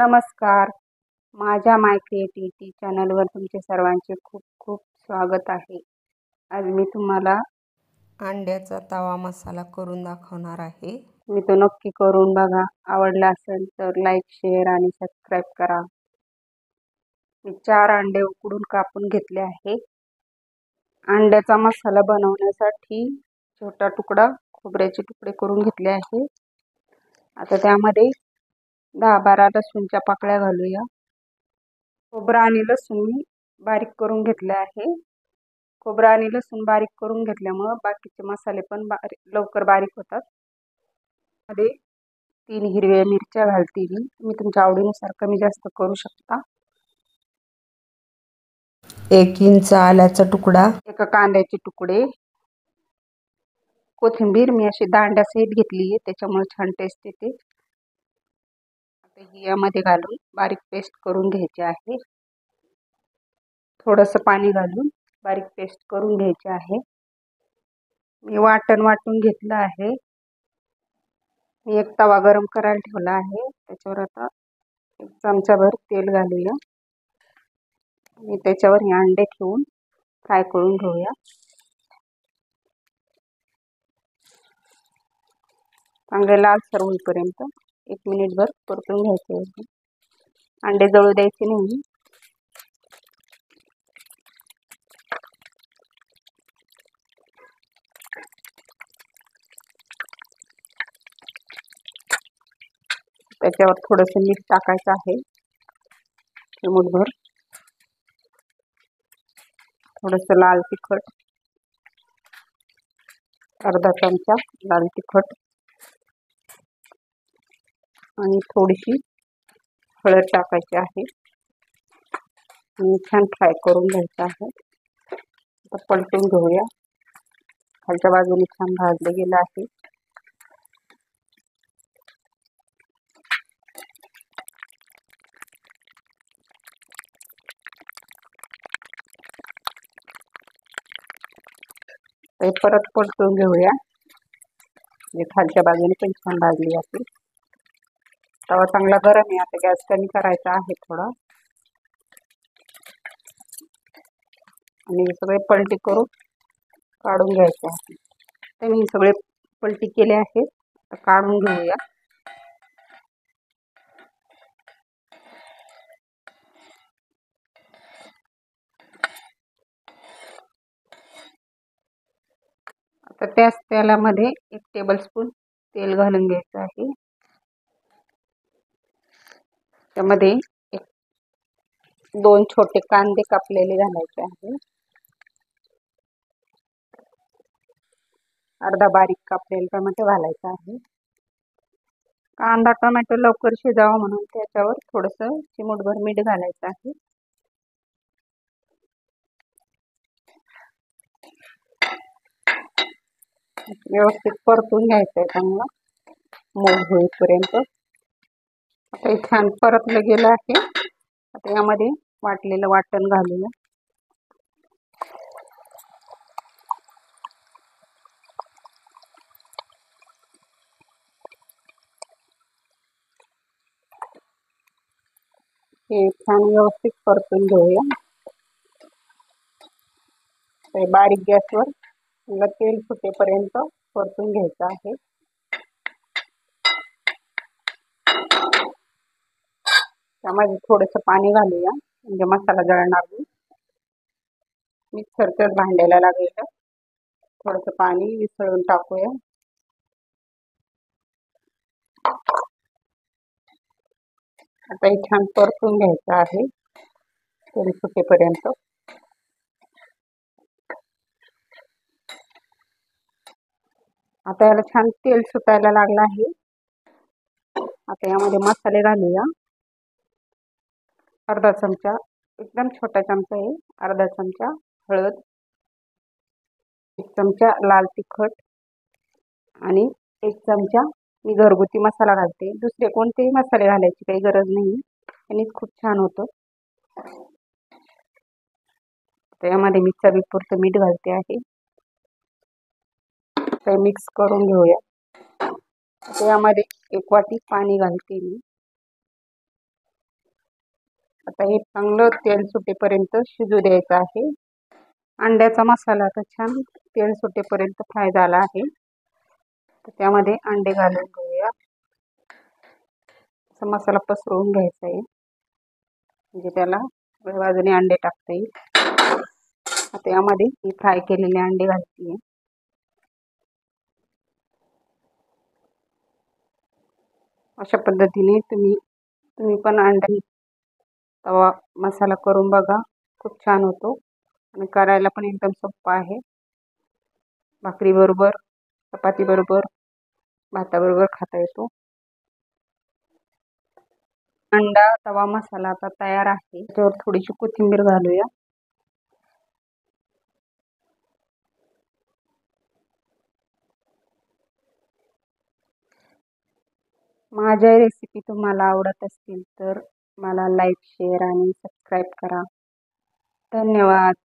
नमस्कार. माझ्या माय क्रिएटिव्हिटी चॅनलवर तुमचे सर्वांचे खूप खूप स्वागत आहे. आज मी तुम्हाला अंड्याचा तवा मसाला करून दाखवणार आहे. मी तो नक्की करून बघा. आवडला असेल तर लाईक, शेअर आणि सबस्क्राईब करा. मी 4 अंडे उकडून कापून घेतले आहे. अंड्याचा मसाला बनवण्यासाठी छोटा तुकडा खोबऱ्याचे तुकडे करून घेतले आहे. आता त्यामध्ये 10-12 लसूणच्या पाकळ्या घालूया. खोबरं आणि लसूण मी बारीक करून घेतले आहे. खोबरं आणि लसूण बारीक करून घेतल्यामुळं बाकीचे मसाले पण लवकर बारीक होतात. मध्ये 3 हिरव्या मिरच्या घालते मी. तुम्ही तुमच्या आवडीनुसार कमी जास्त करू शकता. 1 इंच आल्याचा तुकडा, एका कांद्याचे तुकडे, कोथिंबीर मी अशी दांड्यासहित घेतली आहे, त्याच्यामुळे छान टेस्ट येते. आता ही यामध्ये घालून बारीक पेस्ट करून घ्यायची आहे. थोडंसं पाणी घालून बारीक पेस्ट करून घ्यायची आहे. मी वाटण वाटून घेतलं आहे. मी एक तवा गरम करायला ठेवला आहे. त्याच्यावर आता 1 चमचाभर तेल घालूया. आणि त्याच्यावर हे अंडे ठेवून फ्राय करून घेऊया. चांगले लालसर होईपर्यंत 1 मिनिटभर परतून घ्यायचे. अंडे जळू द्यायचे नाही. त्याच्यावर थोडंसं मीठ टाकायचं आहे, चिमूटभर. थोडंसं लाल तिखट, अर्धा चमचा लाल तिखट आणि थोडीशी हळद टाकायची आहे. आणि छान फ्राय करून घ्यायचं आहे. आता पलटून घेऊया. खालच्या बाजूने छान भाजलं गेलं आहे. ते परत परतून घेऊया. म्हणजे खालच्या बाजूने पण छान भाजली जातील. तवा चांगला गरम आहे. आता गॅस कमी करायचा आहे थोडा. आणि सगळे पलटी करून काढून घ्यायचे आहे. तर मी सगळे पलटी केले आहेत. आता काढून घेऊया. आता त्याच तेलामध्ये 1 टेबलस्पून तेल घालून घ्यायचं आहे. त्यामध्ये 2 छोटे कांदे कापलेले घालायचे आहे. अर्धा बारीक कापलेला टोमॅटो घालायचा आहे. कांदा टोमॅटो लवकर शिजावा म्हणून त्याच्यावर थोडंसं चिमूटभर मीठ घालायचं आहे. व्यवस्थित परतून घ्यायचं आहे चांगलं मऊ होईपर्यंत. आता हे छान परतलं गेलं आहे. आता यामध्ये वाटलेलं वाटण घालूया. हे छान व्यवस्थित परतून घेऊया. बारीक गॅसवर तेल सुटेपर्यंत परतून घ्यायचं आहे. त्यामध्ये थोडंसं पाणी घालूया, म्हणजे मसाला जळणार नाही. मिक्सरच्याच भांड्याला लागेल थोडंसं पाणी मिसळून टाकूया. आता हे छान परतून घ्यायचं आहे तेल सुटेपर्यंत. आता याला छान तेल सुटायला लागलं आहे. आता यामध्ये मसाले घालूया. अर्धा चमचा, एकदम छोटा चमचा आहे, अर्धा चमचा हळद, 1 चमचा लाल तिखट आणि 1 चमचा मी घरगुती मसाला घालते. दुसरे कोणतेही मसाले घालायची काही गरज नाही, यांनीच खूप छान होतं. तर यामध्ये मी चवीपुरतं मीठ घालते आहे. ते मिक्स करून घेऊया. यामध्ये 1 वाटी पाणी घालते मी. आता हे चांगलं तेल सुटेपर्यंत शिजू द्यायचं आहे. अंड्याचा मसाला आता छान तेल सुटेपर्यंत फ्राय झाला आहे. तर त्यामध्ये अंडे घालून घेऊया. असा मसाला पसरवून घ्यायचा आहे, म्हणजे त्याला बाजूने अंडे टाकता येईल. आता यामध्ये ही फ्राय केलेले अंडे घालते. अशा पद्धतीने तुम्ही पण अंडा तवा मसाला करून बघा. खूप छान होतो आणि करायला पण एकदम सोपा आहे. भाकरी बरोबर, चपाती बरोबर, भाताबरोबर खाता येतो. अंडा तवा मसाला आता तयार आहे. त्याच्यावर थोडीशी कोथिंबीर घालूया. माझ्या रेसिपी तुम्हाला आवडत असतील तर मला लाईक, शेअर आणि सबस्क्राईब करा. धन्यवाद.